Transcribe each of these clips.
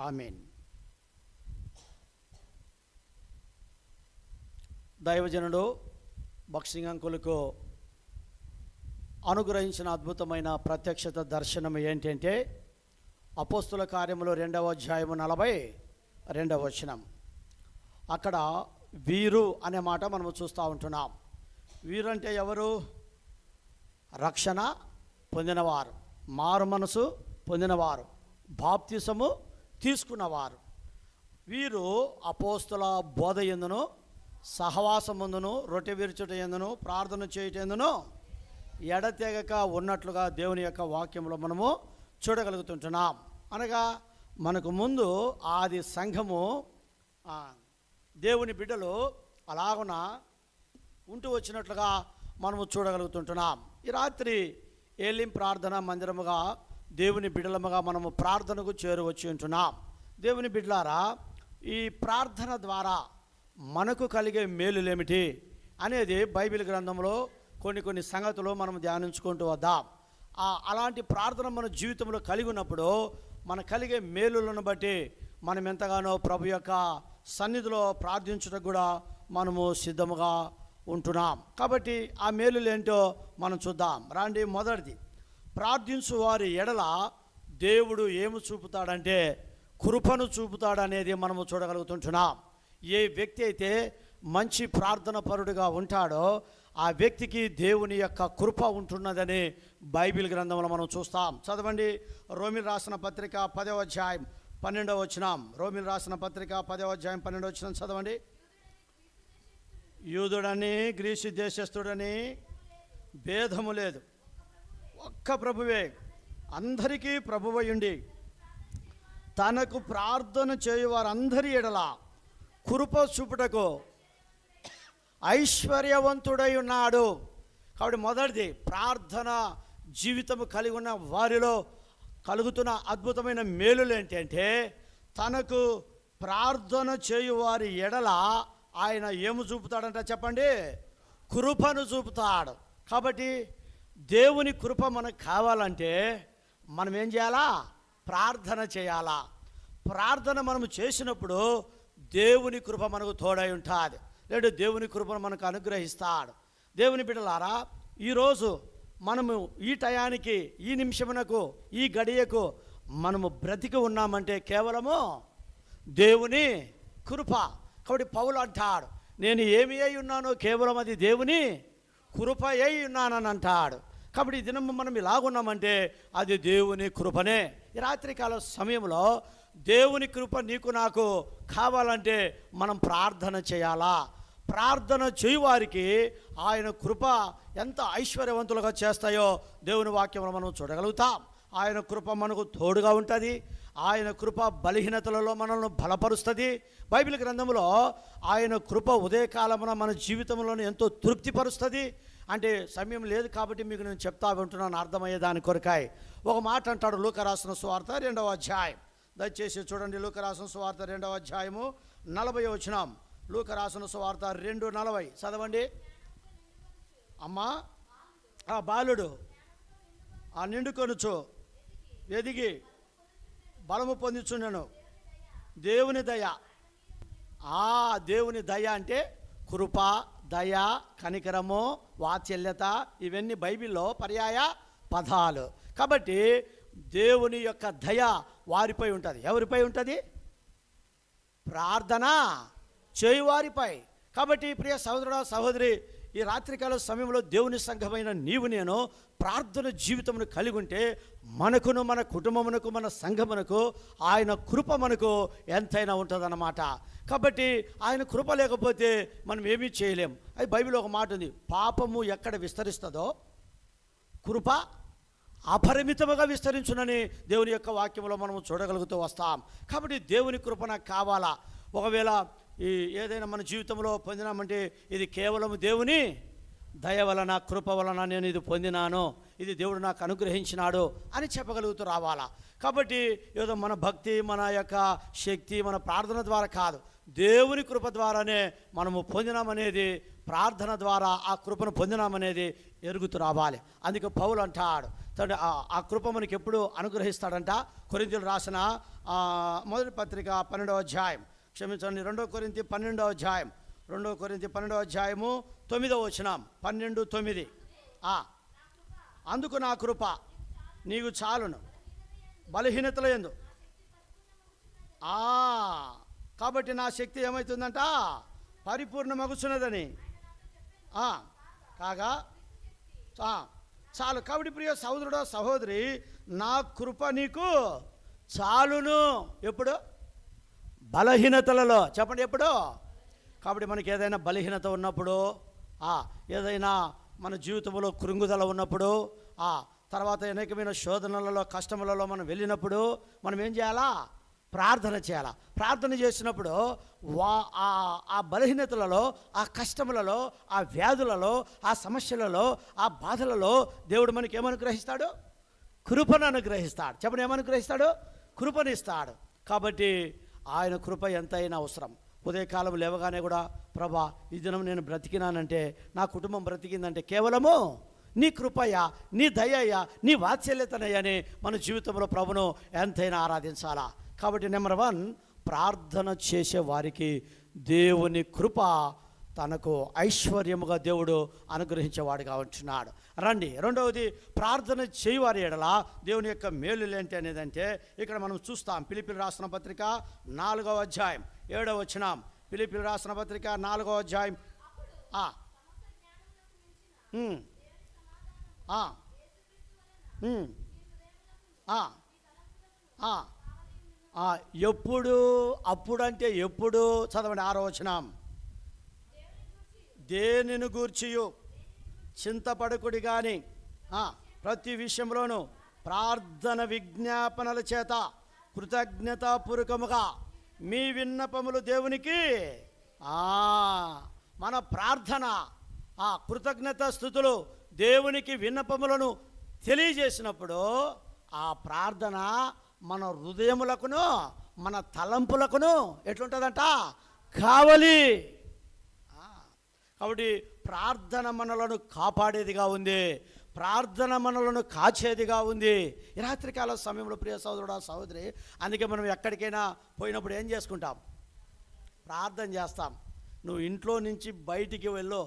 ఆమేన్. దైవజనుడు బక్సింగ్ అంకులకు అనుగ్రహించిన అద్భుతమైన ప్రత్యక్షత దర్శనం ఏంటంటే అపోస్తుల కార్యములు 2వ అధ్యాయము 42వ వచనం. అక్కడ వీరు అనే మాట మనము చూస్తూ ఉంటున్నాం. వీరు అంటే ఎవరు? రక్షణ పొందినవారు, మారు మనసు పొందినవారు, బాప్తిసము తీసుకున్నవారు. వీరు అపోస్తుల బోధ యందును, సహవాసమందును, రొట్టె విరుచుట యందును, ప్రార్థన చేయుట యందును ఎడతెగక ఉన్నట్లుగా దేవుని యొక్క వాక్యంలో మనము చూడగలుగుతుంటున్నాం. అనగా మనకు ముందు ఆది సంఘము, దేవుని బిడ్డలు అలాగున ఉంటూ వచ్చినట్లుగా మనము చూడగలుగుతుంటున్నాం. ఈ రాత్రి ఏలిం ప్రార్థన మందిరముగా దేవుని బిడ్డలముగా మనము ప్రార్థనకు చేరువచ్చి ఉంటున్నాం. దేవుని బిడ్డలారా, ఈ ప్రార్థన ద్వారా మనకు కలిగే మేలులేమిటి అనేది బైబిల్ గ్రంథంలో కొన్ని సంగతులు మనం ధ్యానించుకుంటూ వద్దాం. అలాంటి ప్రార్థన మన జీవితంలో కలిగి ఉన్నప్పుడు మన కలిగే మేలులను బట్టి మనం ఎంతగానో ప్రభు యొక్క సన్నిధిలో ప్రార్థించడానికి కూడా మనము సిద్ధముగా ఉంటున్నాం. కాబట్టి ఆ మేలులు ఏంటో మనం చూద్దాం రండి. మొదటిది, ప్రార్థించు వారి ఎడల దేవుడు ఏమి చూపుతాడంటే కృపను చూపుతాడనేది మనము చూడగలుగుతుంటున్నాం. ఏ వ్యక్తి అయితే మంచి ప్రార్థన పరుడుగా ఉంటాడో ఆ వ్యక్తికి దేవుని యొక్క కృప ఉంటున్నదని బైబిల్ గ్రంథంలో మనం చూస్తాం. చదవండి, రోమిల్ రాసిన పత్రిక 10వ అధ్యాయం 12వ వచనం. రోమిల్ రాసిన పత్రిక 10వ అధ్యాయం 12వ వచనం చదవండి. యూదుడని గ్రీసు దేశస్థుడని భేదము లేదు, ఒక్క ప్రభువే అందరికీ ప్రభువయుండి తనకు ప్రార్థన చేయువారందరి ఎడల కృప చూపుటకు ఐశ్వర్యవంతుడై ఉన్నాడు. కాబట్టి మొదటిది, ప్రార్థన జీవితం కలిగి ఉన్న వారిలో కలుగుతున్న అద్భుతమైన మేలులు ఏంటంటే తనకు ప్రార్థన చేయువారి ఎడల ఆయన ఏమి చూపుతాడంట చెప్పండి? కృపను చూపుతాడు. కాబట్టి దేవుని కృప మనకు కావాలంటే మనం ఏం చేయాలా? ప్రార్థన చేయాలా. ప్రార్థన మనము చేసినప్పుడు దేవుని కృప మనకు తోడై ఉంటుంది, లేడు దేవుని కృపను మనకు అనుగ్రహిస్తాడు. దేవుని బిడ్డలారా, ఈరోజు మనము ఈ టయానికి, ఈ నిమిషమునకు, ఈ గడియకు మనము బ్రతికి ఉన్నామంటే కేవలము దేవుని కృప. కాబట్టి పౌలు అంటాడు, నేను ఏమి అయి ఉన్నానో కేవలం అది దేవుని కృప అయి ఉన్నానని అంటాడు. కాబట్టి ఈ దినం మనం ఇలాగున్నామంటే అది దేవుని కృపనే. ఈ రాత్రికాల సమయంలో దేవుని కృప నీకు నాకు కావాలంటే మనం ప్రార్థన చేయాలా. ప్రార్థన చేయువారికి ఆయన కృప ఎంత ఐశ్వర్యవంతులుగా చేస్తాయో దేవుని వాక్యంలో మనం చూడగలుగుతాం. ఆయన కృప మనకు తోడుగా ఉంటుంది. ఆయన కృప బలహీనతలలో మనల్ని బలపరుస్తుంది. బైబిల్ గ్రంథంలో ఆయన కృప ఉదయకాలమున మన జీవితంలో ఎంతో తృప్తిపరుస్తుంది. అంటే సమయం లేదు కాబట్టి మీకు నేను చెప్తా ఉంటున్నాను అర్థమయ్యే దాని కొరకాయ. ఒక మాట అంటాడు లూకా రాసిన సువార్త 2వ అధ్యాయం. దయచేసి చూడండి, లూకా రాసిన సువార్త 2వ అధ్యాయము 40వ వచనం. లూకా రాసిన సువార్త 2:40 చదవండి. అమ్మా, ఆ బాలుడు ఆ నిండుకొనుచు ఎదిగి బలము పొందుచుండెను. దేవుని దయ. దేవుని దయ అంటే కృప, దయ, కనికరము, వాత్సల్యత, ఇవన్నీ బైబిల్లో పర్యాయ పదాలు. కాబట్టి దేవుని యొక్క దయ వారిపై ఉంటుంది. ఎవరిపై ఉంటుంది? ప్రార్థన చేయువారిపై. కాబట్టి ప్రియ సహోదరుడా, సహోదరి, ఈ రాత్రికాల సమయంలో దేవుని సంఘమైన నీవు నేను ప్రార్థన జీవితమును కలిగి ఉంటే మనకును, మన కుటుంబమునకు, మన సంఘమునకు ఆయన కృప మనకు ఎంతైనా ఉంటుందన్నమాట. కాబట్టి ఆయన కృప లేకపోతే మనం ఏమీ చేయలేం. అది బైబిల్లో ఒక మాట ఉంది, పాపము ఎక్కడ విస్తరిస్తుందో కృప అపరిమితముగా విస్తరించునని దేవుని యొక్క వాక్యంలో మనము చూడగలుగుతూ వస్తాం. కాబట్టి దేవుని కృప నాకు కావాలా. ఒకవేళ ఏదైనా మన జీవితంలో పొందినామంటే ఇది కేవలం దేవుని దయ వలన, కృప వలన నేను ఇది పొందినాను, ఇది దేవుడు నాకు అనుగ్రహించినాడు అని చెప్పగలుగుతూ రావాలా. కాబట్టి ఏదో మన భక్తి, మన యొక్క శక్తి, మన ప్రార్థన ద్వారా కాదు, దేవుని కృప ద్వారానే మనము పొందినామనేది, ప్రార్థన ద్వారా ఆ కృపను పొందినామనేది ఎరుగుతూ రావాలి. అందుకే పౌలు అంటాడు, ఆ కృప మనకి ఎప్పుడు అనుగ్రహిస్తాడంట. కొరింథీయులకు రాసిన మొదటి పత్రిక 12వ అధ్యాయం, క్షమించండి, 2 కొరింథీ 12వ అధ్యాయం, 2 కొరింథీ 12వ అధ్యాయము 9వ వచనం, 12:9. అందుకు నా కృప నీకు చాలును, బలహీనతల యందు. కాబట్టి నా శక్తి ఏమవుతుందంట, పరిపూర్ణమగుచున్నదని. కాగా చాలు. కాబట్టి ప్రియ సహోదరుడు సహోదరి, నా కృప నీకు చాలును. ఎప్పుడు? బలహీనతలలో. చెప్పండి, ఎప్పుడు? కాబట్టి మనకి ఏదైనా బలహీనత ఉన్నప్పుడు, ఏదైనా మన జీవితంలో కృంగుదల ఉన్నప్పుడు, తర్వాత అనేకమైన శోధనలలో కష్టములలో మనం వెళ్ళినప్పుడు మనం ఏం చేయాలా? ప్రార్థన చేయాలా. ప్రార్థన చేసినప్పుడు ఆ బలహీనతలలో, ఆ కష్టములలో, ఆ వ్యాధులలో, ఆ సమస్యలలో, ఆ బాధలలో దేవుడు మనకి ఏమనుగ్రహిస్తాడు? కృపను అనుగ్రహిస్తాడు. చెప్పండి, ఏమనుగ్రహిస్తాడు? కృపనిస్తాడు. కాబట్టి ఆయన కృప ఎంతైనా అవసరం. ఉదయకాలం లేవగానే కూడా, ప్రభా ఈ దినం నేను బ్రతికినానంటే, నా కుటుంబం బ్రతికిందంటే కేవలము నీ కృపయ్యా, నీ దయయ్యా, నీ వాత్సల్యతనయ్యని మన జీవితంలో ప్రభును ఎంతైనా ఆరాధించాలా. కాబట్టి నెంబర్ 1, ప్రార్థన చేసే వారికి దేవుని కృప తనకు ఐశ్వర్యముగా దేవుడు అనుగ్రహించేవాడుగా ఉంటున్నాడు. రండి, రెండవది, ప్రార్థన చేయవారి ఎడల దేవుని యొక్క మేలు ఏంటి అనేదంటే ఇక్కడ మనం చూస్తాం. ఫిలిప్పీయులకు రాసిన పత్రిక 4వ అధ్యాయం 7వ వచనం. ఫిలిప్పీయులకు రాసిన పత్రిక 4వ అధ్యాయం. ఎప్పుడు? అప్పుడంటే ఎప్పుడు? చదవండి 6వ వచనం. దేనిని గూర్చియు చింతపడకుడి గాని ప్రతి విషయంలోనూ ప్రార్థన విజ్ఞాపనల చేత కృతజ్ఞతాపూర్వకముగా మీ విన్నపములు దేవునికి, మన ప్రార్థన, కృతజ్ఞత స్థుతులు దేవునికి విన్నపములను తెలియజేసినప్పుడు ఆ ప్రార్థన మన హృదయములకును మన తలంపులకును ఎట్లుంటుందంట? కావలి. కాబట్టి ప్రార్థన మనలను కాపాడేదిగా ఉంది, ప్రార్థన మనలను కాచేదిగా ఉంది. ఈ రాత్రికాల సమయంలో ప్రియ సహోదరుడా సహోదరి, అందుకే మనం ఎక్కడికైనా పోయినప్పుడు ఏం చేసుకుంటాం? ప్రార్థన చేస్తాం. నువ్వు ఇంట్లో నుంచి బయటికి వెళ్ళు.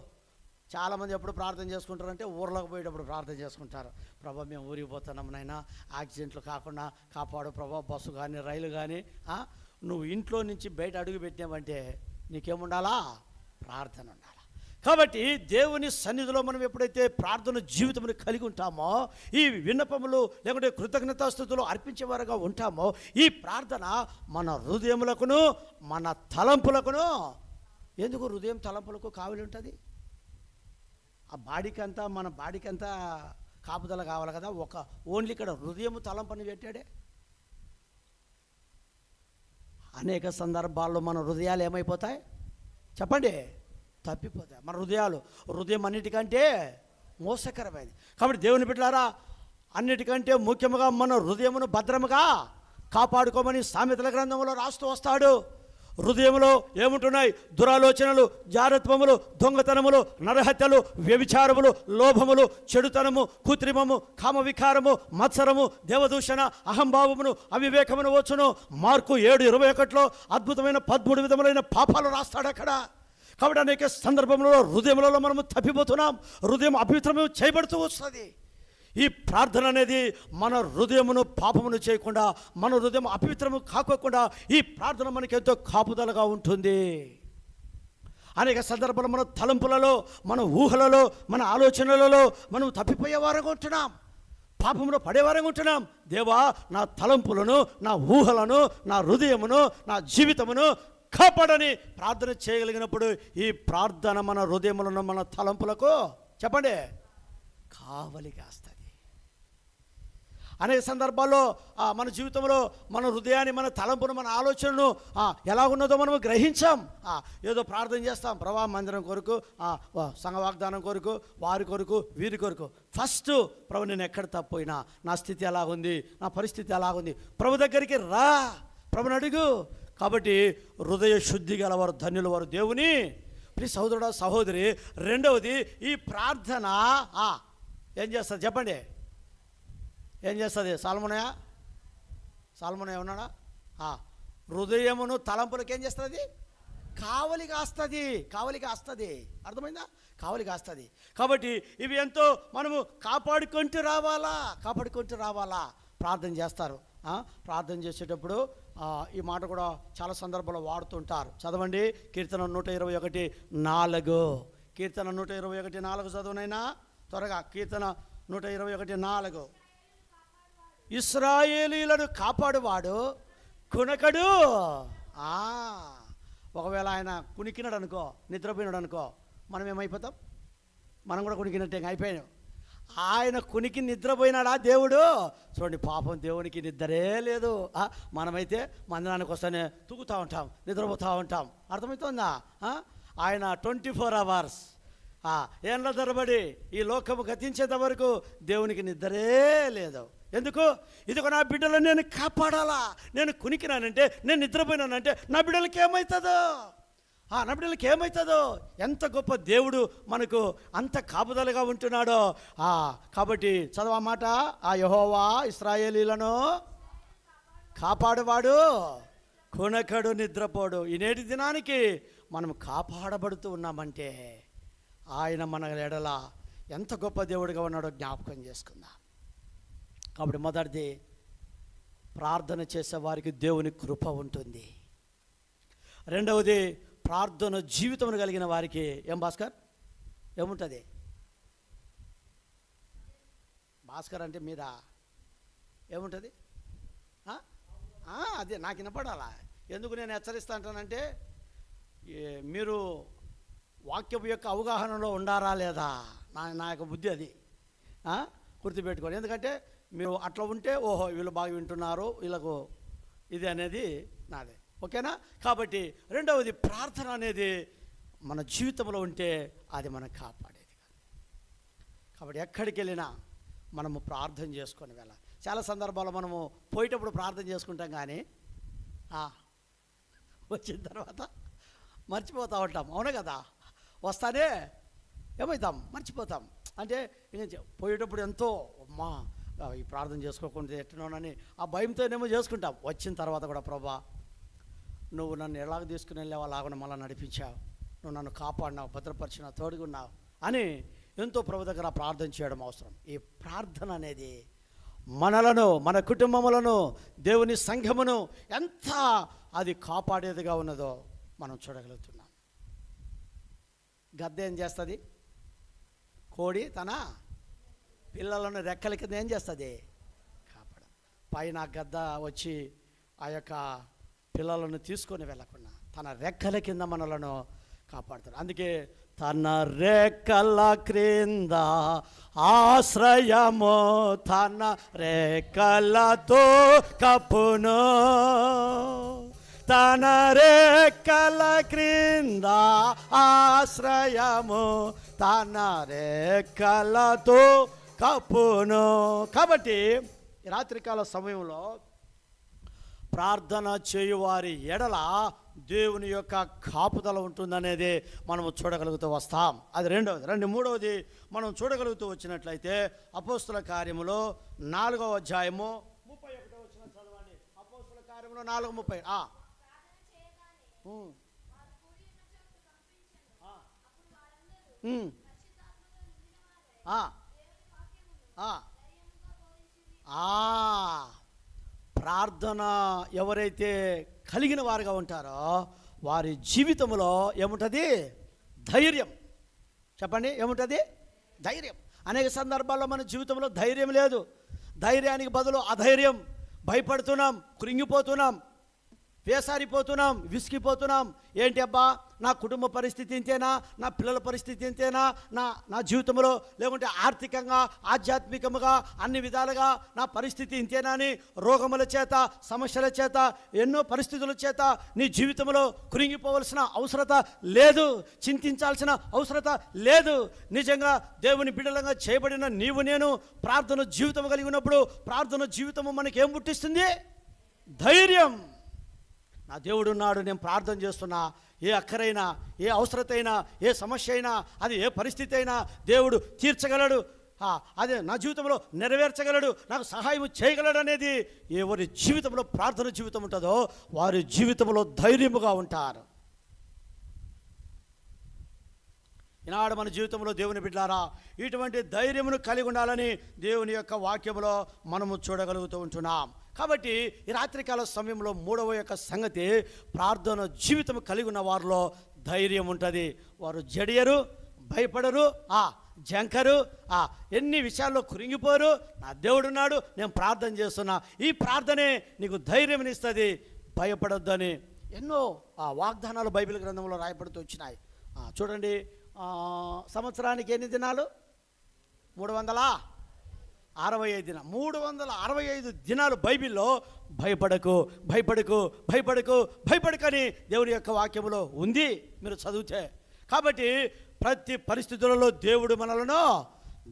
చాలామంది ఎప్పుడు ప్రార్థన చేసుకుంటారంటే ఊర్లోకి పోయేటప్పుడు ప్రార్థన చేసుకుంటారు. ప్రభా మేము ఊరికి పోతున్నాం నాయనా, యాక్సిడెంట్లు కాకుండా కాపాడు ప్రభా, బస్సు కానీ రైలు కానీ. నువ్వు ఇంట్లో నుంచి బయట అడుగు పెట్టినావంటే నీకేముండాలా? ప్రార్థన ఉండాలి. కాబట్టి దేవుని సన్నిధిలో మనం ఎప్పుడైతే ప్రార్థన జీవితమును కలిగి ఉంటామో, ఈ విన్నపములు లేకుంటే కృతజ్ఞతాస్తుతులు అర్పించేవారుగా ఉంటామో, ఈ ప్రార్థన మన హృదయములకును మన తలంపులకును. ఎందుకు హృదయం తలంపులకు కావలి ఉంటుంది? ఆ బాడీకంతా, మన బాడీకంతా కాపుదల కావాలి కదా. ఓన్లీ ఇక్కడ హృదయము తలంపని పెట్టాడే. అనేక సందర్భాల్లో మన హృదయాలు ఏమైపోతాయి చెప్పండి? తప్పిపోతాయి. మన హృదయం అన్నిటికంటే మోసకరమైనది. కాబట్టి దేవుని బిడ్డలారా, అన్నిటికంటే ముఖ్యంగా మన హృదయమును భద్రముగా కాపాడుకోమని సామెతల గ్రంథంలో రాస్తూ వస్తాడు. హృదయంలో ఏముంటున్నాయి? దురాలోచనలు, జారత్వములు, దొంగతనములు, నరహత్యలు, వ్యభిచారములు, లోభములు, చెడుతనము, కృత్రిమము, కామవికారము, మత్సరము, దేవదూషణ, అహంభావమును, అవివేకమును వచ్చును. మార్కు 7:21 అద్భుతమైన 13 విధములైన పాపాలు రాస్తాడు అక్కడ. కాబట్టి అనేక సందర్భంలో హృదయములలో మనము తప్పిపోతున్నాం. హృదయం అపవిత్రము చేయబడుతూ వస్తుంది. ఈ ప్రార్థన అనేది మన హృదయమును పాపమును చేయకుండా, మన హృదయం అపవిత్రము కాకోకుండా ఈ ప్రార్థన మనకి ఎంతో కాపుదలగా ఉంటుంది. అనేక సందర్భాల్లో మన తలంపులలో, మన ఊహలలో, మన ఆలోచనలలో మనం తప్పిపోయేవారంగా ఉంటున్నాం, పాపములో పడేవారంగా ఉంటున్నాం. దేవా, నా తలంపులను, నా ఊహలను, నా హృదయమును, నా జీవితమును కాపాడని ప్రార్థన చేయగలిగినప్పుడు ఈ ప్రార్థన మన హృదయములను మన తలంపులకు చెప్పండి కావలి కాస్తుంది. అనేక సందర్భాల్లో మన జీవితంలో మన హృదయాన్ని, మన తలంపును, మన ఆలోచనను ఎలా ఉన్నదో మనం గ్రహించాం. ఏదో ప్రార్థన చేస్తాం, ప్రభా మందిరం కొరకు, సంఘ వాగ్దానం కొరకు, వారి కొరకు, వీరి కొరకు. ఫస్ట్ ప్రభు నేను ఎక్కడ తప్పోయినా, నా స్థితి ఎలాగుంది, నా పరిస్థితి ఎలాగుంది, ప్రభు దగ్గరికి రా, ప్రభుని అడుగు. కాబట్టి హృదయ శుద్ధి గలవారు ధన్యుల వారు దేవుని ప్లీజ్ సహోదరుడా సహోదరి. రెండవది, ఈ ప్రార్థన ఏం చేస్తుంది చెప్పండి? ఏం చేస్తుంది? సాల్మోనయ ఉన్నాడా? హృదయమును తలంపులకు ఏం చేస్తుంది? కావలి కాస్తుంది. అర్థమైందా? కావలి కాస్తుంది. కాబట్టి ఇవి ఎంతో మనము కాపాడుకుంటూ రావాలా. ప్రార్థన చేస్తారు. ప్రార్థన చేసేటప్పుడు ఈ మాట కూడా చాలా సందర్భాల్లో వాడుతుంటారు. చదవండి కీర్తన 121:4. కీర్తన 121:4 చదువునైనా త్వరగా. కీర్తన 121:4. ఇశ్రాయేలీలను కాపాడువాడు కునకడు. ఒకవేళ ఆయన కునికినాడు అనుకో, నిద్రపోయినాడు అనుకో, మనం ఏమైపోతాం? మనం కూడా కునికినట్టే అయిపోయాం. ఆయన కునికి నిద్రపోయినాడా దేవుడు? చూడండి, పాపం దేవునికి నిద్రే లేదు. మనమైతే మందిరానికి వస్తేనే తూగుతూ ఉంటాం, నిద్రపోతూ ఉంటాం. అర్థమవుతుందా? ఆయన 24 hours ఏండ్ల తరబడి ఈ లోకము గతించేంత వరకు దేవునికి నిద్రే లేదు. ఎందుకు? ఇదిగో నా బిడ్డలను నేను కాపాడాలా. నేను కునికినానంటే, నేను నిద్రపోయినానంటే నా బిడ్డలకి ఏమవుతుందో. ఎంత గొప్ప దేవుడు మనకు అంత కాపుదలుగా ఉంటున్నాడో. కాబట్టి చదవమాట, యెహోవా ఇశ్రాయేలీలను కాపాడువాడు కునకడు, నిద్రపోడు. ఈ నేటి దినానికి మనం కాపాడబడుతూ ఉన్నామంటే ఆయన మన ఎడల ఎంత గొప్ప దేవుడిగా ఉన్నాడో జ్ఞాపకం చేసుకుందాం. కాబట్టి మొదటిది, ప్రార్థన చేసే వారికి దేవుని కృప ఉంటుంది. రెండవది, ప్రార్థన జీవితం కలిగిన వారికి ఏం భాస్కర్ ఏముంటుంది? భాస్కర్ అంటే మీద ఏముంటుంది? అదే నాకు వినపడాలా. ఎందుకు నేను హెచ్చరిస్తా అంటానంటే, మీరు వాక్యపు యొక్క అవగాహనలో ఉండారా లేదా నా యొక్క బుద్ధి అది గుర్తుపెట్టుకోండి. ఎందుకంటే మీరు అట్లా ఉంటే ఓహో వీళ్ళు బాగా వింటున్నారు, వీళ్ళకు ఇది అనేది నాదే. ఓకేనా? కాబట్టి రెండవది, ప్రార్థన అనేది మన జీవితంలో ఉంటే అది మనం కాపాడేది. కాబట్టి ఎక్కడికి వెళ్ళినా మనము ప్రార్థన చేసుకొని వెళ్ళాలి. చాలా సందర్భాల్లో మనము పోయేటప్పుడు ప్రార్థన చేసుకుంటాం, కానీ వచ్చిన తర్వాత మర్చిపోతూ ఉంటాం. అవును కదా? వస్తానే ఏమవుతాం? మర్చిపోతాం. అంటే పోయేటప్పుడు ఎంతో అమ్మా ఈ ప్రార్థన చేసుకోకుండా ఎట్టున్నానని ఆ భయంతోనేమో చేసుకుంటాం. వచ్చిన తర్వాత కూడా, ప్రభా నువ్వు నన్ను ఎలాగ తీసుకుని వెళ్ళావో అలాగ మళ్ళీ నడిపించావు, నువ్వు నన్ను కాపాడినావు, భద్రపరిచినావు, తోడుగున్నావు అని ఎంతో ప్రభు దగ్గర ప్రార్థన చేయడం అవసరం. ఈ ప్రార్థన అనేది మనలను, మన కుటుంబములను, దేవుని సంఘమును ఎంత అది కాపాడేదిగా ఉన్నదో మనం చూడగలుగుతున్నాం. గద్ద ఏం చేస్తుంది? కోడి తన పిల్లలను రెక్కల కింద ఏం చేస్తుంది? కాపాడ. పైన గద్ద వచ్చి ఆ యొక్క పిల్లలను తీసుకొని వెళ్ళకుండా తన రెక్కల కింద మనలను కాపాడుతాడు. అందుకే తన రెక్కల క్రింద ఆశ్రయము, తన రెక్కలతో కప్పును, తన రెక్కల క్రింద ఆశ్రయము, తన రెక్కలతో కప్పును. కాబట్టి రాత్రికాల సమయంలో ప్రార్థన చేయువారి ఎడల దేవుని యొక్క కాపుదల ఉంటుందనేది మనము చూడగలుగుతూ వస్తాం. అది రెండవది. మూడవది మనం చూడగలుగుతూ వచ్చినట్లయితే అపోస్తుల కార్యములో 4వ అధ్యాయము 31వ వచనం చదవండి. అపోస్తుల కార్యములో 4:30. ప్రార్థన ఎవరైతే కలిగిన వారుగా ఉంటారో వారి జీవితంలో ఏముంటుంది? ధైర్యం. చెప్పండి, ఏముంటుంది? ధైర్యం. అనేక సందర్భాల్లో మన జీవితంలో ధైర్యం లేదు. ధైర్యానికి బదులు అధైర్యం, భయపడుతున్నాం, కృంగిపోతున్నాం, వేసారిపోతున్నాం, విసిగిపోతున్నాం. ఏంటి అబ్బా, నా కుటుంబ పరిస్థితి ఇంతేనా, నా పిల్లల పరిస్థితి ఇంతేనా, నా జీవితంలో లేకుంటే ఆర్థికంగా, ఆధ్యాత్మికంగా అన్ని విధాలుగా నా పరిస్థితి ఇంతేనా అని రోగముల చేత, సమస్యల చేత, ఎన్నో పరిస్థితుల చేత నీ జీవితంలో కృంగిపోవలసిన అవసరత లేదు, చింతించాల్సిన అవసరత లేదు. నిజంగా దేవుని బిడ్డలంగా చేయబడిన నీవు నేను ప్రార్థన జీవితం కలిగి ఉన్నప్పుడు ప్రార్థన జీవితము మనకేం పుట్టిస్తుంది? ధైర్యం. నా దేవుడు ఉన్నాడు, నేను ప్రార్థన చేస్తున్నా, ఏ అక్కరైనా, ఏ అవసరత అయినా, ఏ సమస్య అయినా, అది ఏ పరిస్థితి అయినా దేవుడు తీర్చగలడు. అదే నా జీవితంలో నెరవేర్చగలడు, నాకు సహాయం చేయగలడు అనేది ఎవరి జీవితంలో ప్రార్థన జీవితం ఉంటుందో వారి జీవితంలో ధైర్యముగా ఉంటారు. ఈనాడు మన జీవితంలో దేవుని బిడ్డలారా ఇటువంటి ధైర్యమును కలిగి ఉండాలని దేవుని యొక్క వాక్యంలో మనము చూడగలుగుతూ ఉంటున్నాం. కాబట్టి ఈ రాత్రికాల సమయంలో మూడవ యొక్క సంగతి, ప్రార్థన జీవితం కలిగి ఉన్న వారిలో ధైర్యం ఉంటుంది. వారు జడియరు, భయపడరు, జంకరు, ఎన్ని విషయాల్లో కృంగిపోరు. నా దేవుడున్నాడు, నేను ప్రార్థన చేస్తున్నా, ఈ ప్రార్థనే నీకు ధైర్యం ఇస్తుంది, భయపడొద్దని ఎన్నో వాగ్దానాలు బైబిల్ గ్రంథంలో రాయబడుతూ వచ్చినాయి. చూడండి, సంవత్సరానికి ఎన్ని దినాలు? 365 దినాలు. 365 దినాలు బైబిల్లో భయపడకు భయపడకు భయపడకు భయపడకని దేవుని యొక్క వాక్యములో ఉంది, మీరు చదివితే. కాబట్టి ప్రతి పరిస్థితులలో దేవుడు మనలను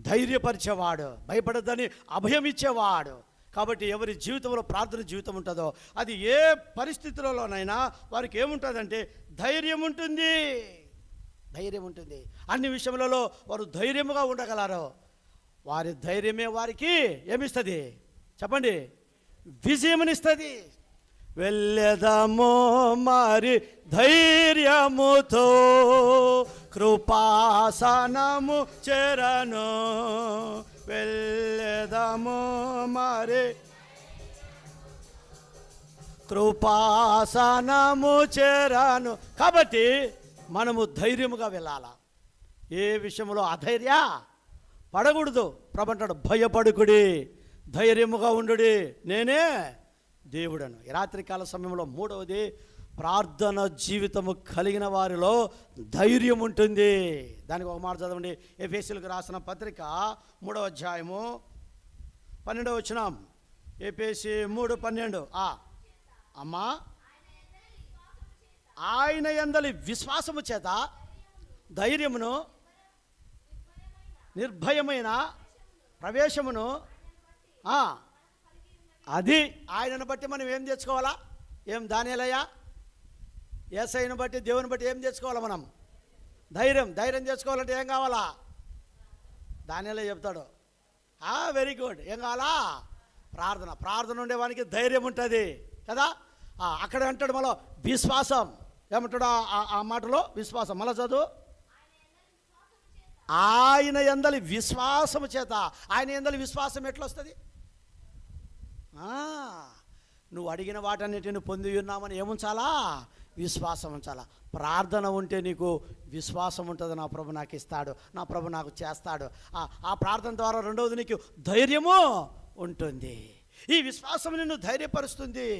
ధైర్యపరిచేవాడు, భయపడద్దని అభయం ఇచ్చేవాడు. కాబట్టి ఎవరి జీవితంలో ప్రార్థన జీవితం ఉంటుందో అది ఏ పరిస్థితులలోనైనా వారికి ఏముంటుందంటే ధైర్యం ఉంటుంది, ధైర్యం ఉంటుంది. అన్ని విషయములలో వారు ధైర్యముగా ఉండగలరు. వారి ధైర్యమే వారికి ఏమిస్తుంది చెప్పండి? విజయమునిస్తుంది. వెళ్ళెదము మరి ధైర్యముతో, కృపాసనము చేరను. వెళ్ళెదము మరి కృపాసనము చేరను. కాబట్టి మనము ధైర్యముగా వెళ్ళాలా. ఏ విషయంలో అధైర్య పడకూడదు. ప్రభు అంటాడు, భయపడుకుడి, ధైర్యముగా ఉండుడి, నేనే దేవుడను. ఈ రాత్రికాల సమయంలో మూడవది, ప్రార్థన జీవితము కలిగిన వారిలో ధైర్యం ఉంటుంది. దానికి ఒక మాట చదవండి. ఎఫెసీయులకు రాసిన పత్రిక 3వ అధ్యాయము 12వ వచనం. ఎఫెసీ 3:12. అమ్మా, ఆయన యందలి విశ్వాసము చేత ధైర్యమును, నిర్భయమైన ప్రవేశమును, అది ఆయనను బట్టి మనం ఏం తెచ్చుకోవాలా? ఏం దానిలయ్యా? యేసయ్యను బట్టి, దేవుని బట్టి ఏం తెచ్చుకోవాలా? మనం ధైర్యం. ధైర్యం తెచ్చుకోవాలంటే ఏం కావాలా? దానిలో చెప్తాడు. Very good. ఏం కావాలా? ప్రార్థన. ప్రార్థన ఉండేవానికి ధైర్యం ఉంటుంది కదా. అక్కడ అంటాడు మళ్ళీ విశ్వాసం. ఏమంటాడు ఆ మాటలో? విశ్వాసం. మళ్ళీ చదువు. ఆయన యందలి విశ్వాసము చేత. ఆయన యందలి విశ్వాసం ఎట్లా వస్తుంది? నువ్వు అడిగిన వాటన్నిటిని పొంది ఉన్నామని ఏముంచాలా? విశ్వాసం ఉంచాలా. ప్రార్థన ఉంటే నీకు విశ్వాసం ఉంటుంది. నా ప్రభు నాకు ఇస్తాడు, నా ప్రభు నాకు చేస్తాడు. ఆ ప్రార్థన ద్వారా రెండవది నీకు ధైర్యము ఉంటుంది. ఈ విశ్వాసం నిన్ను ధైర్యపరుస్తుంది.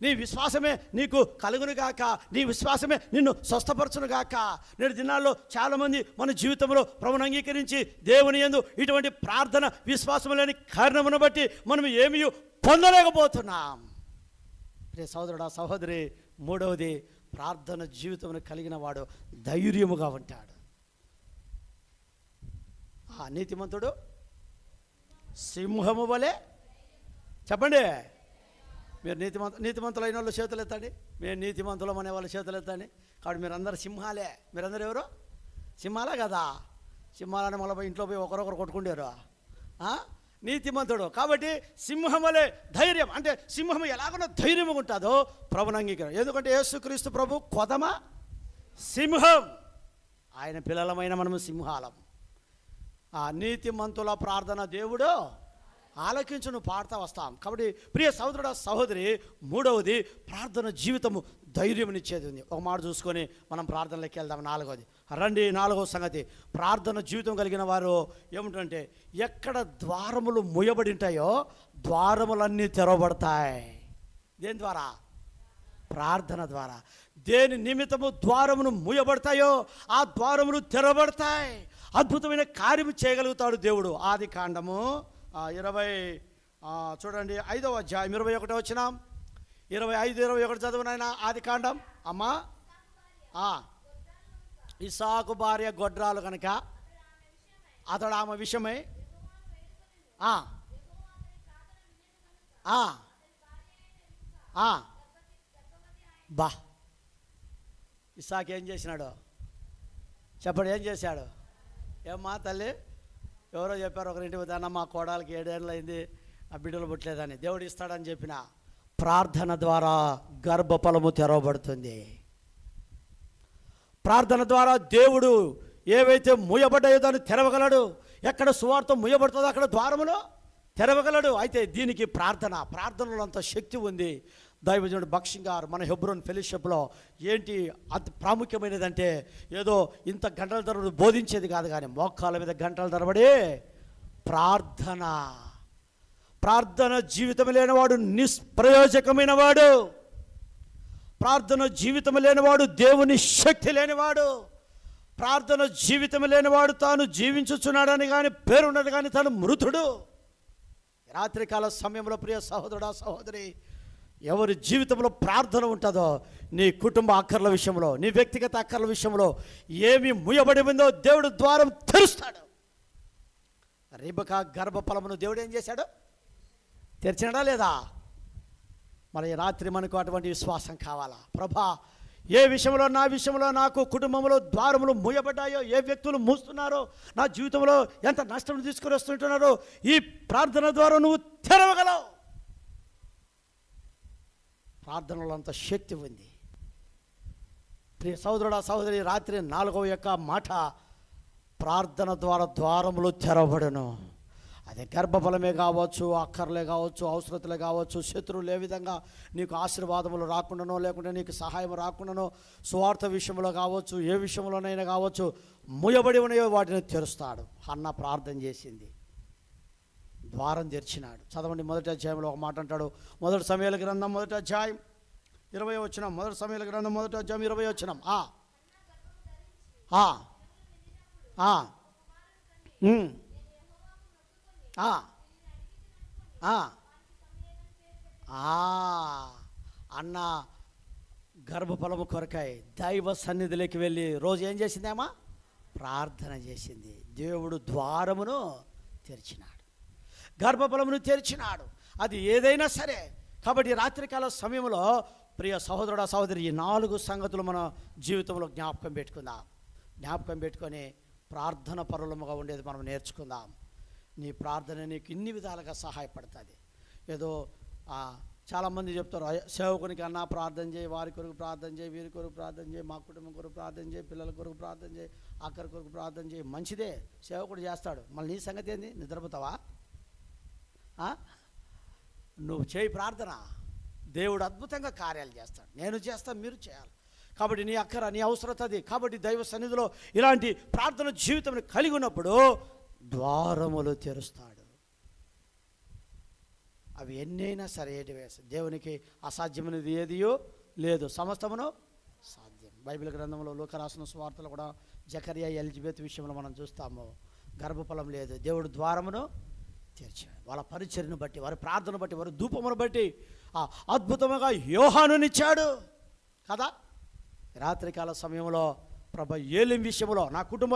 నీ విశ్వాసమే నీకు కలుగునుగాక, నీ విశ్వాసమే నిన్ను స్వస్థపరచునుగాక. నేడు దినాల్లో చాలామంది మన జీవితంలో ప్రభువును అంగీకరించి దేవుని యందు ఇటువంటి ప్రార్థన విశ్వాసం లేని కారణమును బట్టి మనం ఏమీ పొందలేకపోతున్నాం. ప్రియ సోదరుడా, సహోదరి, మూడవది, ప్రార్థన జీవితం కలిగిన వాడు ధైర్యముగా ఉంటాడు. నీతిమంతుడు సింహము వలె. చెప్పండి. మీరు నీతిమంతులు అయిన వాళ్ళు చేతులు ఎత్తండి. మేము నీతిమంతులం అనే వాళ్ళు చేతులు ఎత్తండి. కాబట్టి మీరందరూ సింహాలే. మీరందరూ ఎవరు? సింహాలే కదా. సింహాలని మళ్ళీ ఇంట్లో పోయి ఒకరొకరు కొట్టుకుంటారు. నీతిమంతుడు. కాబట్టి సింహం వలె ధైర్యం. అంటే సింహం ఎలాగో ధైర్యంగా ఉంటుందో ప్రభుని అంగీకారం. ఎందుకంటే యేసుక్రీస్తు ప్రభు కొదమ సింహం, ఆయన పిల్లలమైన మనము సింహాలం. నీతిమంతుల ప్రార్థన దేవుడు ఆలకించును, పాడుతూ వస్తాం. కాబట్టి ప్రియ సహోదరుడ, సహోదరి, మూడవది ప్రార్థన జీవితము ధైర్యమునిచ్చేది ఉంది. ఒక మాట చూసుకొని మనం ప్రార్థనలోకి వెళ్దాం. నాలుగవది రండి. నాలుగవ సంగతి, ప్రార్థన జీవితం కలిగిన వారు ఏమిటంటే ఎక్కడ ద్వారములు మూయబడి ఉంటాయో ద్వారములన్నీ తెరవబడతాయి. దేని ద్వారా? ప్రార్థన ద్వారా. దేని నిమిత్తము ద్వారమును మూయబడతాయో ఆ ద్వారములు తెరవబడతాయి. అద్భుతమైన కార్యము చేయగలుగుతాడు దేవుడు. ఆది కాండము 20 చూడండి, 5వ అధ్యాయం 21 వచనం. 25-21 చదువు నాయన. ఆది కాండం. అమ్మా, ఇస్సాకు భార్య గొడ్రాలు కనుక అతడు ఆమె విషయమై బా ఇస్సాకు ఏం చేసినాడు చెప్పండి? ఏం చేశాడు? ఏమ్మా తల్లి? ఎవరో చెప్పారు ఒకరింటి పోతే, అన్న మా కోడలికి 7 ఏళ్ళు అయింది, ఆ బిడ్డలు పుట్టలేదని. దేవుడు ఇస్తాడని చెప్పిన ప్రార్థన ద్వారా గర్భఫలము తెరవబడుతుంది. ప్రార్థన ద్వారా దేవుడు ఏవైతే మూయబడ్డాయో దాన్ని తెరవగలడు. ఎక్కడ సువార్త మూయబడుతుందో అక్కడ ద్వారములో తెరవగలడు. అయితే దీనికి ప్రార్థనలో అంత శక్తి ఉంది. దైవజనుడు భక్సింగ్ గారు మన హెబ్రోన్ ఫెలోషిప్లో ఏంటి అంత ప్రాముఖ్యమైనదంటే, ఏదో ఇంత గంటల తరబడి బోధించేది కాదు, కానీ మోకాళ్ళ మీద గంటల తరబడి ప్రార్థన జీవితం లేనివాడు నిష్ప్రయోజకమైన వాడు. ప్రార్థన జీవితం లేనివాడు దేవుని శక్తి లేనివాడు. ప్రార్థన జీవితం లేనివాడు తాను జీవించుచున్నాడని కానీ పేరున్నది కానీ తాను మృతుడు. రాత్రికాల సమయంలో ప్రియ సహోదరుడా సహోదరి, ఎవరి జీవితంలో ప్రార్థన ఉంటుందో, నీ కుటుంబ అక్కర్ల విషయంలో, నీ వ్యక్తిగత అక్కర్ల విషయంలో ఏమి ముయ్యబడి ఉందో దేవుడు ద్వారం తెరుస్తాడు. రిబకా గర్భఫలమును దేవుడు ఏం చేశాడు? తెరిచినడా లేదా? మరి రాత్రి మనకు అటువంటి విశ్వాసం కావాలా? ప్రభా, ఏ విషయంలో, నా విషయంలో, నాకు కుటుంబంలో ద్వారములు మూయబడ్డాయో, ఏ వ్యక్తులు మూస్తున్నారో, నా జీవితంలో ఎంత నష్టం తీసుకుని వస్తుంటున్నారో, ఈ ప్రార్థన ద్వారా నువ్వు తెరవగలవు. ప్రార్థనలో అంత శక్తి ఉంది. ప్రియ సహోదరుడా సహోదరి, రాత్రి 4వ యొక్క మాట, ప్రార్థన ద్వారా ద్వారములు తెరవబడును. అదే గర్భఫలమే కావచ్చు, అక్కర్లే కావచ్చు, అవసరతలే కావచ్చు, శత్రువులు ఏ విధంగా నీకు ఆశీర్వాదములు రాకుండానో, లేకుంటే నీకు సహాయం రాకుండానో, సువార్త విషయంలో కావచ్చు, ఏ విషయంలోనైనా కావచ్చు, ముయబడి ఉన్నాయో వాటిని తెరుస్తాడు. హన్న ప్రార్థన చేసింది, ద్వారం తెరిచినాడు. చదవండి, 1వ అధ్యాయంలో ఒక మాట అంటాడు. 1 సమూయేలు గ్రంథం 1వ అధ్యాయం 20వ వచనం. 1 సమూయేలు గ్రంథం 1వ అధ్యాయం 20వ వచనం. అన్న గర్భఫలము కొరకై దైవ సన్నిధిలోకి వెళ్ళి రోజు ఏం చేసిందేమా? ప్రార్థన చేసింది. దేవుడు ద్వారమును తెరిచినాడు, గర్భఫలమును తెరిచినాడు. అది ఏదైనా సరే. కాబట్టి రాత్రికాల సమయంలో ప్రియ సహోదరుడా సహోదరి, ఈ 4 సంగతులు మన జీవితంలో జ్ఞాపకం పెట్టుకుందాం. జ్ఞాపకం పెట్టుకొని ప్రార్థన పరులముగా ఉండేది మనం నేర్చుకుందాం. నీ ప్రార్థన నీకు ఇన్ని విధాలుగా సహాయపడుతుంది. ఏదో చాలామంది చెప్తారు, సేవకునికి అన్నా ప్రార్థన చేయి, వారి కొరకు ప్రార్థన చేయి, వీరి కొరకు ప్రార్థన చేయి, మా కుటుంబం కొరకు ప్రార్థన చేయి, పిల్లల కొరకు ప్రార్థన చేయి, అక్కడి కొరకు ప్రార్థన చేయి. మంచిదే, సేవకుడు చేస్తాడు. మళ్ళీ నీ సంగతి ఏంది? నిద్రపోతావా? నువ్వు చేయి ప్రార్థన, దేవుడు అద్భుతంగా కార్యాలు చేస్తాడు. నేను చేస్తాను, మీరు చేయాలి. కాబట్టి నీ అక్కర, నీ అవసరత అది. కాబట్టి దైవ సన్నిధిలో ఇలాంటి ప్రార్థన జీవితం కలిగి ఉన్నప్పుడు ద్వారములు తెరుస్తాడు. అవి ఎన్నైనా సరే, దేవునికి అసాధ్యమైనది ఏదియో లేదు, సమస్తమును సాధ్యం. బైబిల్ గ్రంథంలో లూకా రాసిన సువార్తలు కూడా జకరియా, ఎలిజబెత్ విషయంలో మనం చూస్తాము. గర్భఫలం లేదు, దేవుడు ద్వారమును తెరిచాడు. వాళ్ళ పరిచర్ను బట్టి, వారి ప్రార్థన బట్టి, వారి ధూపమును బట్టి అద్భుతంగా యోహానునిచ్చాడు కదా. రాత్రికాల సమయంలో ప్రభు ఏలిం విషయంలో, నా కుటుంబ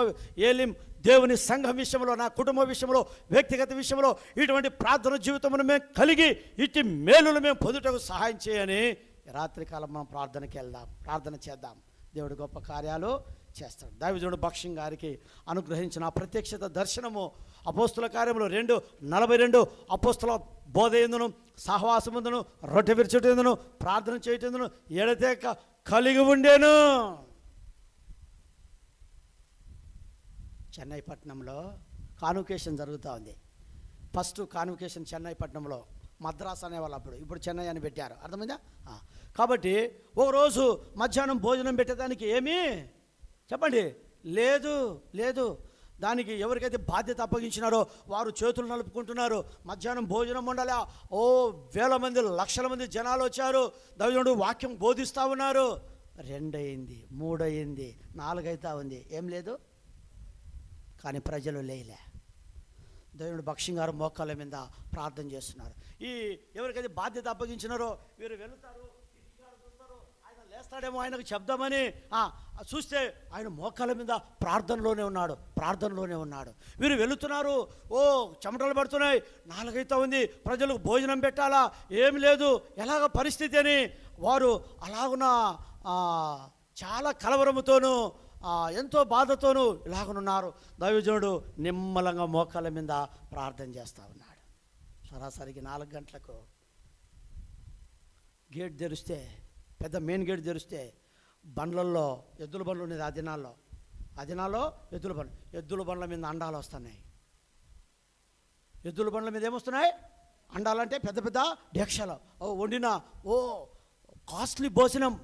ఏలిం దేవుని సంఘం విషయంలో, నా కుటుంబ విషయంలో, వ్యక్తిగత విషయంలో ఇటువంటి ప్రార్థన జీవితమును మేము కలిగి ఇట్టి మేలులు మేము పొందుటకు సహాయం చేయని రాత్రికాలం మనం ప్రార్థనకి వెళ్దాం, ప్రార్థన చేద్దాం. దేవుడు గొప్ప కార్యాలు చేస్తాడు. దైవజనుడు భక్సింగ్ గారికి అనుగ్రహించిన ప్రత్యక్షత దర్శనము అపోస్తుల కార్యములు 2:42 అపోస్తుల బోధ ఎందును, సహవాసముందును, రొట్టె విరుచుట ఎందును, ప్రార్థన చేయటందును ఎడతెగక కలిగి ఉండేను. చెన్నై పట్టణంలో కాన్వకేషన్ జరుగుతూ ఉంది. ఫస్ట్ కాన్వకేషన్ చెన్నై పట్టణంలో, మద్రాస్ అనేవాళ్ళు అప్పుడు, ఇప్పుడు చెన్నై అని పెట్టారు. అర్థమైందా? కాబట్టి ఓ రోజు మధ్యాహ్నం భోజనం పెట్టేదానికి ఏమీ చెప్పండి లేదు. దానికి ఎవరికైతే బాధ్యత అప్పగించినారో వారు చేతులు నలుపుకుంటున్నారు. మధ్యాహ్నం భోజనం ఉండాలా. ఓ వేల మంది, లక్షల మంది జనాలు వచ్చారు. దైవజనుడు వాక్యం బోధిస్తూ ఉన్నారు. 2 అయింది, 3 అయింది, 4 అవుతా ఉంది, ఏం లేదు. కానీ ప్రజలు లేలే. దేవుడు భక్సింగ్ గారు మోకాళ్ళ మీద ప్రార్థన చేస్తున్నారు. ఈ ఎవరికైతే బాధ్యత అప్పగించినారో వీరు వెళుతారు, చూస్తారు, ఆయన లేస్తాడేమో ఆయనకు చెప్దామని చూస్తే ఆయన మోకాళ్ళ మీద ప్రార్థనలోనే ఉన్నాడు. వీరు వెళుతున్నారు. ఓ చెమటలు పడుతున్నాయి, 4 అవుతా ఉంది, ప్రజలకు భోజనం పెట్టాలా, ఏం లేదు, ఎలాగ పరిస్థితి అని వారు అలాగున చాలా కలవరముతోనూ ఎంతో బాధతోనూ ఇలాగనున్నారు. దైవజనుడు నిమ్మలంగా మోకాళ్ళ మీద ప్రార్థన చేస్తూ ఉన్నాడు. సరాసరికి 4 గంటలకు గేట్ తెరిస్తే, పెద్ద మెయిన్ గేట్ తెరిస్తే బండ్లల్లో ఎద్దుల బండ్లు ఉండేది. ఆ దినాల్లో ఎద్దుల బండ్ల మీద అండాలు వస్తున్నాయి. ఎద్దుల బండ్ల మీద ఏమొస్తున్నాయి? అండాలంటే పెద్ద పెద్ద డేక్షలు వండిన కాస్ట్లీ భోజనం,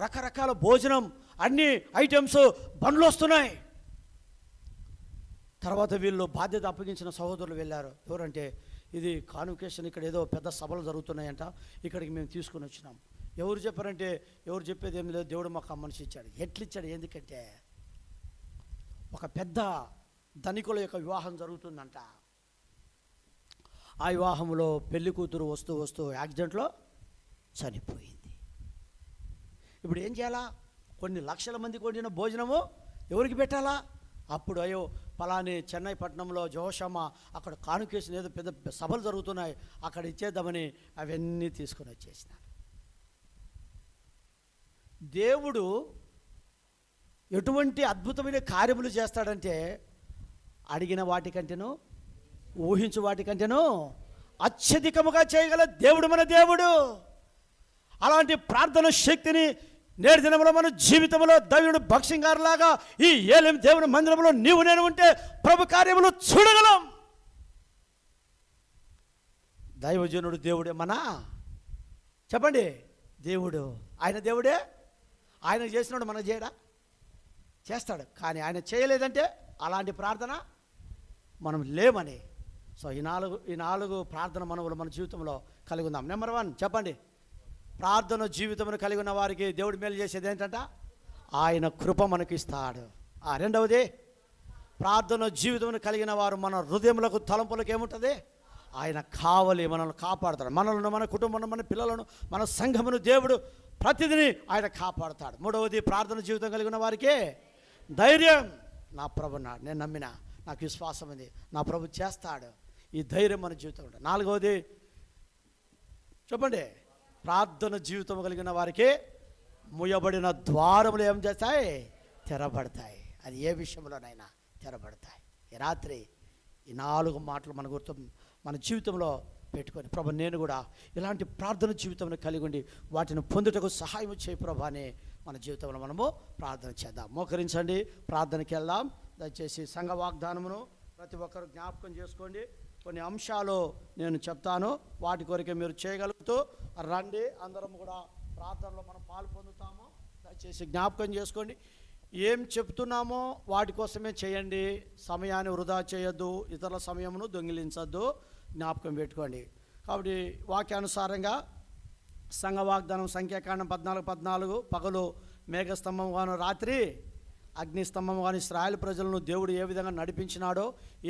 రకరకాల భోజనం, అన్ని ఐటమ్స్ బండ్లు వస్తున్నాయి. తర్వాత వీళ్ళు బాధ్యత అప్పగించిన సహోదరులు వెళ్ళారు. ఎవరంటే, ఇది కాన్వకేషన్, ఇక్కడ ఏదో పెద్ద సభలు జరుగుతున్నాయంట, ఇక్కడికి మేము తీసుకుని వచ్చినాం. ఎవరు చెప్పారంటే, ఎవరు చెప్పేది ఏం లేదు, దేవుడు మాకు ఆ మనిషి ఇచ్చాడు. ఎట్లిచ్చాడు? ఎందుకంటే ఒక పెద్ద ధనికుల యొక్క వివాహం జరుగుతుందంట. ఆ వివాహంలో పెళ్లి కూతురు వస్తూ యాక్సిడెంట్లో చనిపోయింది. ఇప్పుడు ఏం చేయాలా? కొన్ని లక్షల మందికి వండిన భోజనము ఎవరికి పెట్టాలా? అప్పుడు అయ్యో పలాని చెన్నై పట్టణంలో జోషమ్మ అక్కడ కానుకేషన్ ఏదో పెద్ద సభలు జరుగుతున్నాయి, అక్కడ ఇచ్చేద్దామని అవన్నీ తీసుకొని వచ్చేసినారు. దేవుడు ఎటువంటి అద్భుతమైన కార్యములు చేస్తాడంటే, అడిగిన వాటికంటేనూ ఊహించు వాటికంటేనూ అత్యధికముగా చేయగల దేవుడు మన దేవుడు. అలాంటి ప్రార్థన శక్తిని నేటి దినంలో మన జీవితంలో దైవుడు భక్సింగారులాగా ఈ ఏలేం దేవుని మందిరంలో నీవు నేను ఉంటే ప్రభు కార్యములు చూడగలం. దైవజనుడు దేవుడే చెప్పండి, దేవుడు. ఆయన దేవుడే. ఆయన చేసినాడు, మనం చేయడా? చేస్తాడు. కానీ ఆయన చేయలేదంటే అలాంటి ప్రార్థన మనం లేమని. సో ఈ నాలుగు ప్రార్థన మనవులు మన జీవితంలో కలిగి ఉందాం. నెంబర్ 1 చెప్పండి, ప్రార్థన జీవితంలో కలిగి ఉన్న వారికి దేవుడు మేలు చేసేది ఏంటంట? ఆయన కృప మనకి ఇస్తాడు. రెండవది, ప్రార్థన జీవితంలో కలిగిన వారు మన హృదయములకు తలంపులకు ఏముంటుంది? ఆయన కావలి, మనల్ని కాపాడుతాడు. మనలను, మన కుటుంబాన్ని, మన పిల్లలను, మన సంఘమును దేవుడు ప్రతిదిని ఆయన కాపాడుతాడు. మూడవది, ప్రార్థన జీవితం కలిగిన వారికి ధైర్యం. నా ప్రభు నాడు, నేను నమ్మిన, నాకు విశ్వాసం ఉంది, నా ప్రభు చేస్తాడు. ఈ ధైర్యం మన జీవితంలో. నాలుగవది చెప్పండి, ప్రార్థన జీవితం కలిగిన వారికి మూయబడిన ద్వారములు ఏం చేస్తాయి? తెరబడతాయి. అది ఏ విషయంలోనైనా తెరబడతాయి. ఈ రాత్రి ఈ 4 మాటలు మన జీవితంలో పెట్టుకొని, ప్రభు నేను కూడా ఇలాంటి ప్రార్థన జీవితంలో కలిగి ఉండి వాటిని పొందుటకు సహాయం చేయి ప్రభు అని మన జీవితంలో మనము ప్రార్థన చేద్దాం. మోకరించండి, ప్రార్థనకి వెళ్దాం. దయచేసి సంఘ వాగ్దానమును ప్రతి ఒక్కరు జ్ఞాపకం చేసుకోండి. కొన్ని అంశాలు నేను చెప్తాను, వాటి కొరకే మీరు చేయగలుగుతూ రండి. అందరం కూడా ప్రార్థనలో మనం పాలు పొందుతాము. దయచేసి జ్ఞాపకం చేసుకోండి. ఏం చెప్తున్నామో వాటి కోసమే చేయండి. సమయాన్ని వృధా చేయొద్దు, ఇతరుల సమయమును దొంగిలించద్దు, జ్ఞాపకం పెట్టుకోండి. కాబట్టి వాక్యానుసారంగా సంఘ వాగ్దానం సంఖ్యాకాండం 14:14 పగలు మేఘస్తంభం గాను రాత్రి అగ్నిస్తంభం గాను ఇశ్రాయేలు ప్రజలను దేవుడు ఏ విధంగా నడిపించినాడో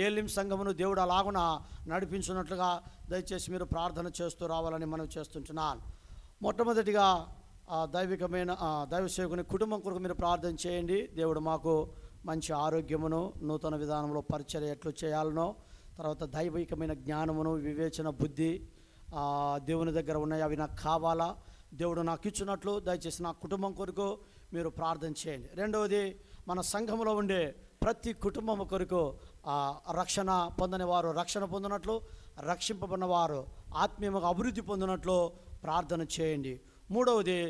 ఏలిం సంఘమును దేవుడు అలాగున నడిపించినట్లుగా దయచేసి మీరు ప్రార్థన చేస్తూ రావాలని మనం చేస్తుంటున్నాను. మొట్టమొదటిగా దైవికమైన దైవ సేవకుని కుటుంబం కొరకు మీరు ప్రార్థన చేయండి. దేవుడు మాకు మంచి ఆరోగ్యమును, నూతన విధానంలో పరిచర్య ఎట్లు చేయాలనో, తర్వాత దైవికమైన జ్ఞానమును, వివేచన, బుద్ధి దేవుని దగ్గర ఉన్నాయి, అవి నాకు కావాలా, దేవుడు నాకు ఇచ్చినట్లు దయచేసి నా కుటుంబం కొరకు మీరు ప్రార్థన చేయండి. రెండవది, మన సంఘంలో ఉండే ప్రతి కుటుంబం కొరకు రక్షణ పొందని వారు రక్షణ పొందినట్లు, రక్షింపబడిన వారు ఆత్మీయంగా అభివృద్ధి పొందినట్లు ప్రార్థన చేయండి. మూడవది,